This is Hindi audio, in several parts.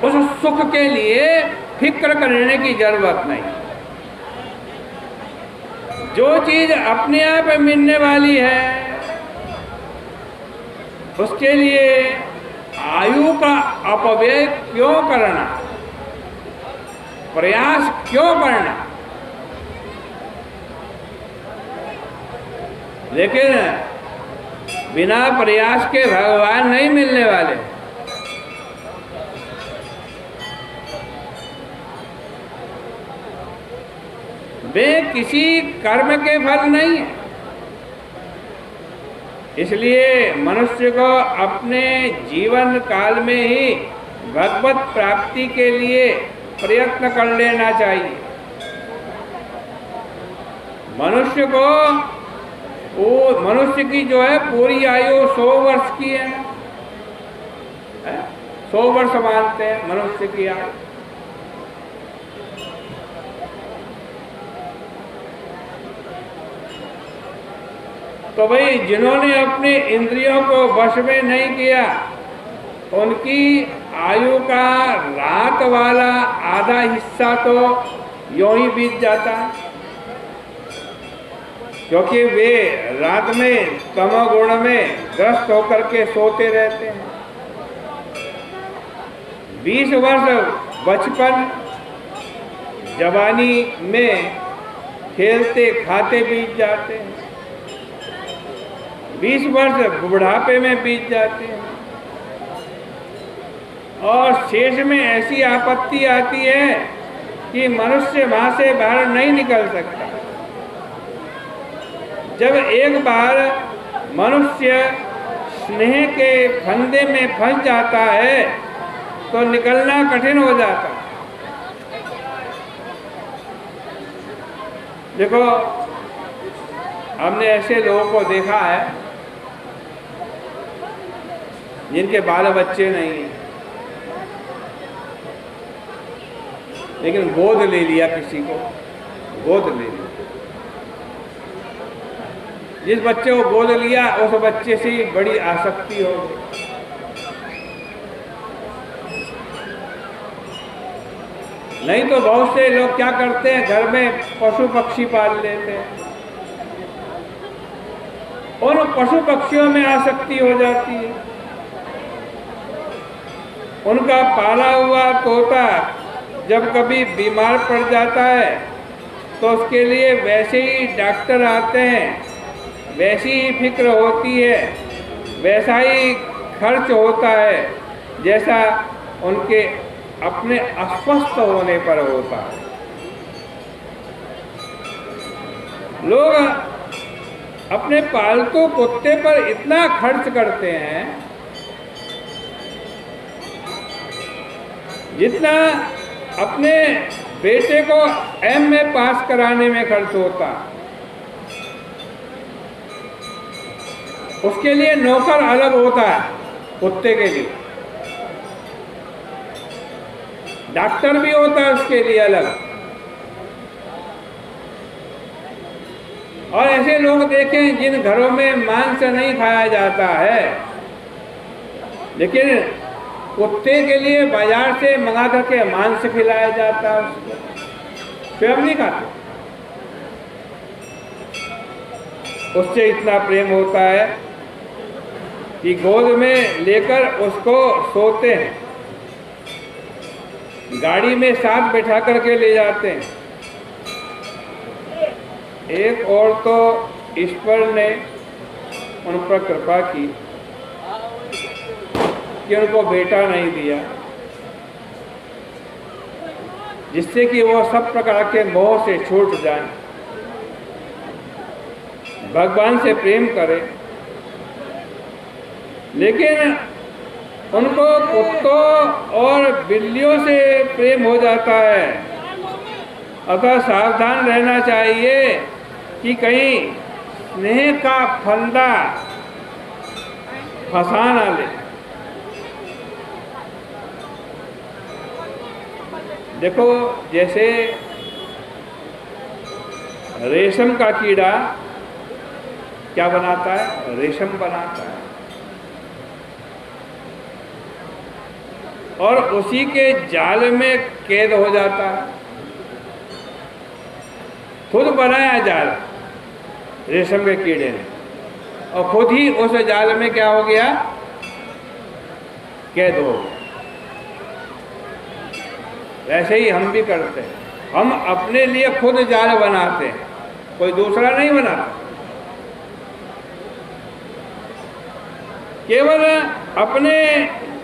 उस सुख के लिए फिक्र करने की जरूरत नहीं। जो चीज अपने आप मिलने वाली है उसके लिए आयु का अपव्यय क्यों करना, प्रयास क्यों करना। लेकिन बिना प्रयास के भगवान नहीं मिलने वाले। वे किसी कर्म के फल नहीं है। इसलिए मनुष्य को अपने जीवन काल में ही भगवत प्राप्ति के लिए प्रयत्न कर लेना चाहिए। मनुष्य की जो है पूरी आयु 100 वर्ष की है। 100 वर्ष मानते हैं मनुष्य की आयु। तो भाई जिन्होंने अपने इंद्रियों को वश में नहीं किया उनकी आयु का रात वाला आधा हिस्सा तो यूं ही बीत जाता है, क्योंकि वे रात में तमोगुण में ग्रस्त होकर के सोते रहते हैं। 20 वर्ष बचपन जवानी में खेलते खाते बीत जाते हैं, 20 वर्ष बुढ़ापे में बीत जाते हैं, और शेष में ऐसी आपत्ति आती है कि मनुष्य वहां से बाहर नहीं निकल सकता। जब एक बार मनुष्य स्नेह के फंदे में फंस जाता है तो निकलना कठिन हो जाता है। देखो, हमने ऐसे लोगों को देखा है जिनके बाल बच्चे नहीं हैं, लेकिन गोद ले लिया, किसी को गोद ले लिया। जिस बच्चे को गोद लिया उस बच्चे से बड़ी आसक्ति हो गई। नहीं तो बहुत से लोग क्या करते हैं, घर में पशु पक्षी पाल लेते हैं, उन पशु पक्षियों में आसक्ति हो जाती है। उनका पाला हुआ तोता जब कभी बीमार पड़ जाता है तो उसके लिए वैसे ही डॉक्टर आते हैं, वैसी ही फिक्र होती है, वैसा ही खर्च होता है जैसा उनके अपने अस्वस्थ होने पर होता है। लोग अपने पालतू कुत्ते पर इतना खर्च करते हैं जितना अपने बेटे को एम में पास कराने में खर्च होता। उसके लिए नौकर अलग होता है, कुत्ते के लिए डॉक्टर भी होता है उसके लिए अलग। और ऐसे लोग देखें जिन घरों में मांस नहीं खाया जाता है, लेकिन कुत्ते के लिए बाजार से मंगा करके मांस खिलाया जाता है, उसको स्वयं नहीं खाते। उससे इतना प्रेम होता है कि गोद में लेकर उसको सोते हैं, गाड़ी में साथ बैठा करके ले जाते हैं। एक और तो ईश्वर ने उन पर कृपा की कि उनको बेटा नहीं दिया, जिससे कि वो सब प्रकार के मोह से छूट जाए, भगवान से प्रेम करें। लेकिन उनको कुत्तों और बिल्लियों से प्रेम हो जाता है। अतः सावधान रहना चाहिए कि कहीं स्नेह का फंदा फंसा ना ले। देखो, जैसे रेशम का कीड़ा क्या बनाता है, रेशम बनाता है। और उसी के जाल में कैद हो जाता है। खुद बनाया जाल रेशम के कीड़े ने और खुद ही उस जाल में क्या हो गया, कैद हो गया। वैसे ही हम भी करते हैं, हम अपने लिए खुद जाल बनाते हैं, कोई दूसरा नहीं बनाता। केवल अपने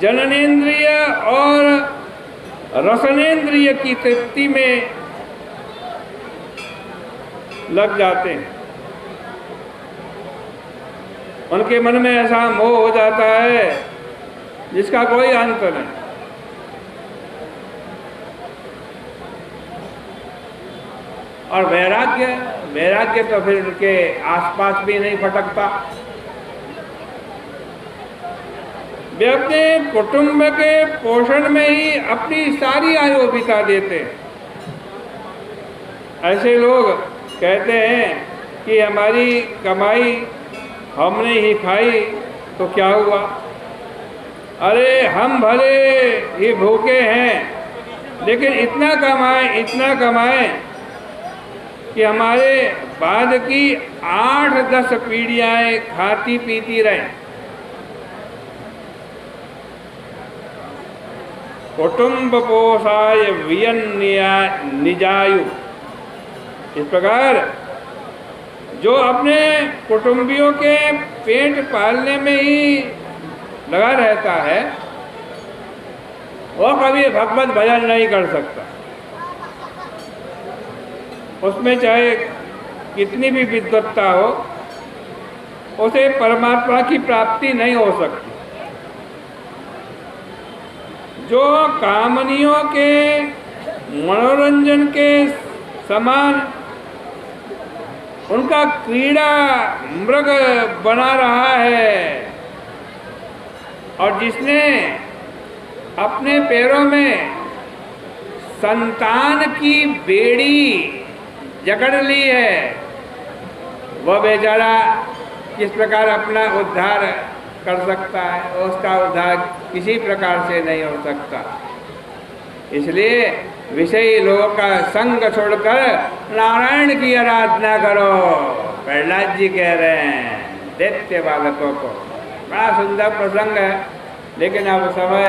जननेंद्रिय और रसनेंद्रिय की तृप्ति में लग जाते हैं। उनके मन में ऐसा मोह हो जाता है जिसका कोई अंत नहीं। और वैराग्य तो फिर उनके आसपास भी नहीं फटकता। वे अपने कुटुंब के पोषण में ही अपनी सारी आयु बिता देते हैं। ऐसे लोग कहते हैं कि हमारी कमाई हमने ही खाई तो क्या हुआ, अरे हम भले ही भूखे हैं लेकिन इतना कमाएं कि हमारे बाद की 8-10 पीढ़ियाँ खाती पीती रहें। कुटुंब पोषाय वियन निजायु। इस प्रकार जो अपने कुटुंबियों के पेट पालने में ही लगा रहता है वो कभी भगवत भजन नहीं कर सकता। उसमें चाहे कितनी भी विद्वत्ता हो, उसे परमात्मा की प्राप्ति नहीं हो सकती। जो कामनियों के मनोरंजन के समान उनका क्रीड़ा मृग बना रहा है और जिसने अपने पैरों में संतान की बेड़ी जकड़ ली है, वह बेचारा किस प्रकार अपना उद्धार कर सकता है? उसका उद्धार किसी प्रकार से नहीं हो सकता। इसलिए विषयी लोगों का संग छोड़कर नारायण की आराधना करो, प्रहलाद जी कह रहे हैं दैत्य बालकों को। बड़ा सुंदर प्रसंग है, लेकिन अब समय